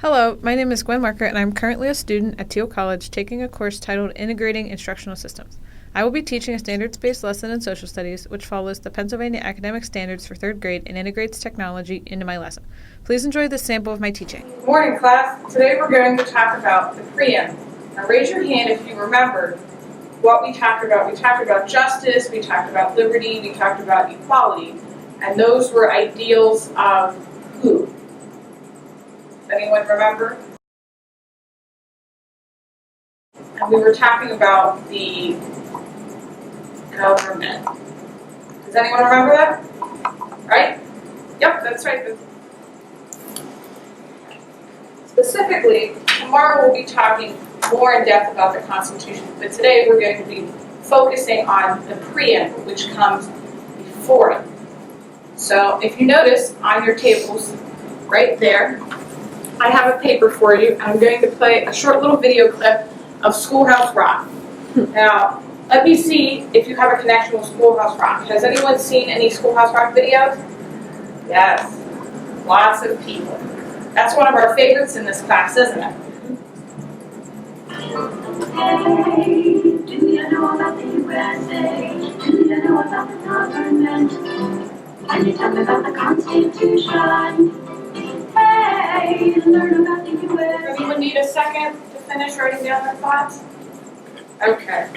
Hello, my name is Gwen Marker, and I'm currently a student at Thiel College taking a course titled Integrating Instructional Systems. I will be teaching a standards-based lesson in social studies, which follows the Pennsylvania academic standards for 3rd grade and integrates technology into my lesson. Please enjoy this sample of my teaching. Good morning, class. Today we're going to talk about the preamble. Now raise your hand if you remember what we talked about. We talked about justice, we talked about liberty, we talked about equality, and those were ideals of who? Does anyone remember? And we were talking about the government. Does anyone remember that? Right? Yep, that's right. Specifically, tomorrow we'll be talking more in depth about the Constitution, but today we're going to be focusing on the preamble, which comes before it. So if you notice on your tables right there, I have a paper for you. I'm going to play a short little video clip of Schoolhouse Rock. Now, let me see if you have a connection with Schoolhouse Rock. Has anyone seen any Schoolhouse Rock videos? Yes, lots of people. That's one of our favorites in this class, isn't it? Hey, do you know about the USA? Do you know about the government? Can you tell me about the Constitution? Hey, learn about the USA. Does anyone need a second to finish writing down their thoughts? Okay.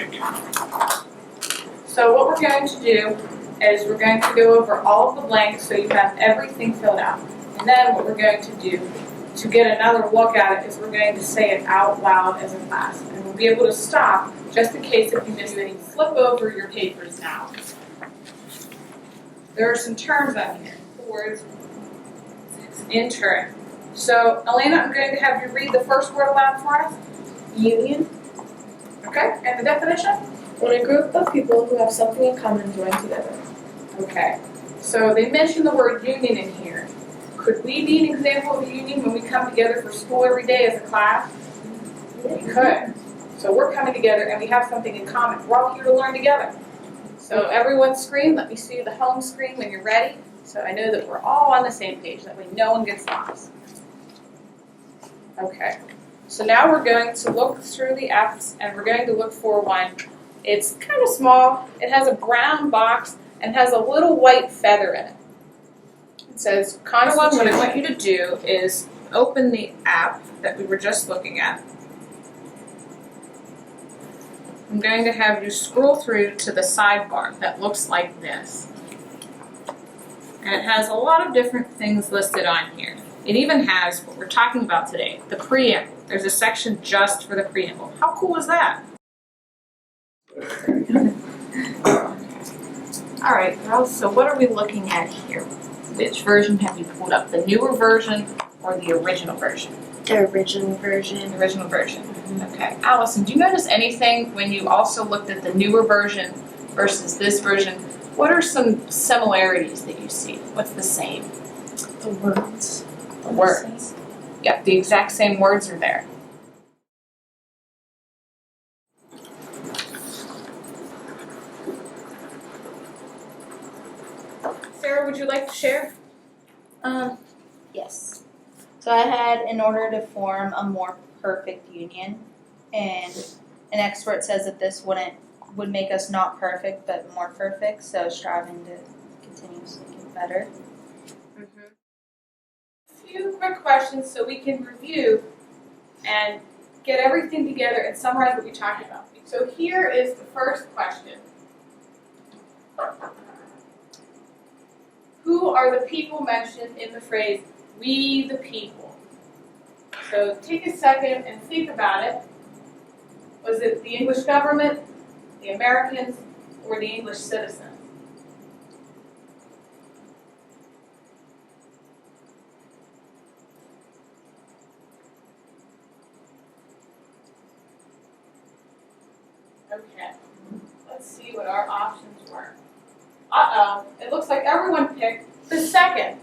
So what we're going to do is we're going to go over all of the blanks so you have everything filled out. And then what we're going to do to get another look at it is we're going to say it out loud as a class. And we'll be able to stop just in case if you miss anything. Flip over your papers now. There are some terms on here. Words. Intern. So, Elena, I'm going to have you read the first word aloud for us. Union. Okay, and the definition? When a group of people who have something in common join together. Okay, so they mentioned the word union in here. Could we be an example of a union when we come together for school every day as a class? We could. So we're coming together and we have something in common. We're all here to learn together. So everyone screen, let me see the home screen when you're ready. So I know that we're all on the same page, that way no one gets lost. Okay, so now we're going to look through the F's and we're going to look for one. It's kind of small, it has a brown box and has a little white feather in it. It says, Constitution. What I want you to do is open the app that we were just looking at. I'm going to have you scroll through to the sidebar that looks like this. And it has a lot of different things listed on here. It even has what we're talking about today, the preamble. There's a section just for the preamble. How cool is that? All right, girls, so what are we looking at here? Which version have you pulled up? The newer version or the original version? The original version. The original version. Okay. Allison, do you notice anything when you also looked at the newer version versus this version? What are some similarities that you see? What's the same? The words. The words. Yep, the exact same words are there. Sarah, would you like to share? Yes. So I had, in order to form a more perfect union, and an expert says that this would make us not perfect, but more perfect, so striving to continuously get better. A few quick questions so we can review and get everything together and summarize what we talked about. So here is the first question. Who are the people mentioned in the phrase, we the people? So take a second and think about it. Was it the English government, the Americans, or the English citizens? Okay, let's see what our options were. Uh-oh, it looks like everyone picked the second.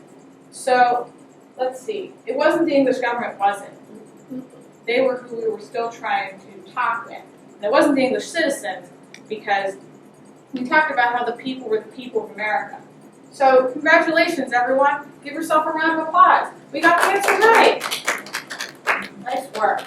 So, let's see. It wasn't the English government, was it? They were who we were still trying to talk with. And it wasn't the English citizens because we talked about how the people were the people of America. So, congratulations, everyone. Give yourself a round of applause. We got the answer right. our